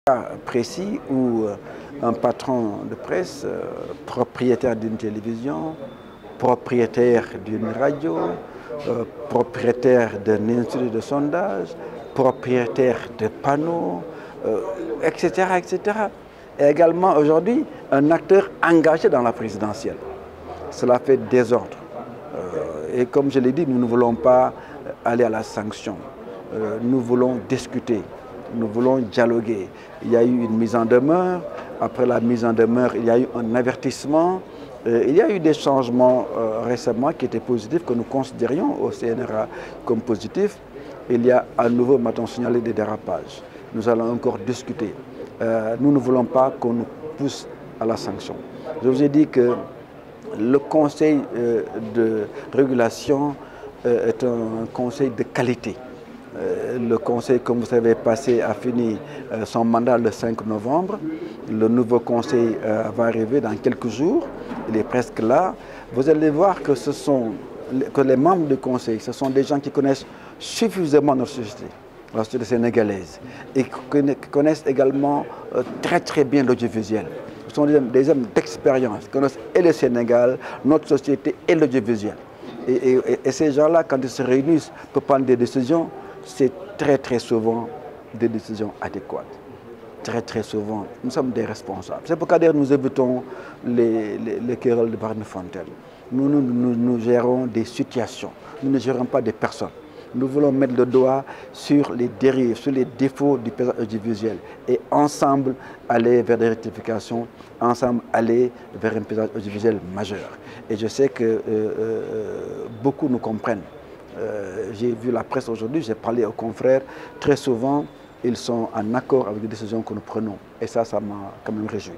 cas précis où un patron de presse, propriétaire d'une télévision, propriétaire d'une radio, propriétaire d'un institut de sondage, propriétaire de panneaux, etc., etc. Et également aujourd'hui un acteur engagé dans la présidentielle. Cela fait désordre. Et comme je l'ai dit, nous ne voulons pas aller à la sanction. Nous voulons discuter. Nous voulons dialoguer. Il y a eu une mise en demeure. Après la mise en demeure, il y a eu un avertissement. Il y a eu des changements récemment qui étaient positifs, que nous considérions au CNRA comme positifs. Il y a à nouveau maintenant signalé des dérapages. Nous allons encore discuter. Nous ne voulons pas qu'on nous pousse à la sanction. Je vous ai dit que le conseil de régulation est un conseil de qualité. Le conseil, comme vous savez, a fini son mandat le 5 novembre. Le nouveau conseil va arriver dans quelques jours. Il est presque là. Vous allez voir que les membres du conseil, ce sont des gens qui connaissent suffisamment notre société, la société sénégalaise, et qui connaissent également très bien l'audiovisuel. Ce sont des hommes d'expérience, qui connaissent et le Sénégal, notre société et l'audiovisuel. Et ces gens-là, quand ils se réunissent pour prendre des décisions, c'est très souvent des décisions adéquates. Très souvent, nous sommes des responsables. C'est pourquoi nous évitons les querelles de Barnefontaine. Nous gérons des situations, nous ne gérons pas des personnes. Nous voulons mettre le doigt sur les dérives, sur les défauts du paysage audiovisuel et ensemble aller vers des rectifications, ensemble aller vers un paysage audiovisuel majeur. Et je sais que beaucoup nous comprennent. J'ai vu la presse aujourd'hui, j'ai parlé aux confrères, très souvent ils sont en accord avec les décisions que nous prenons. Et ça m'a quand même réjoui.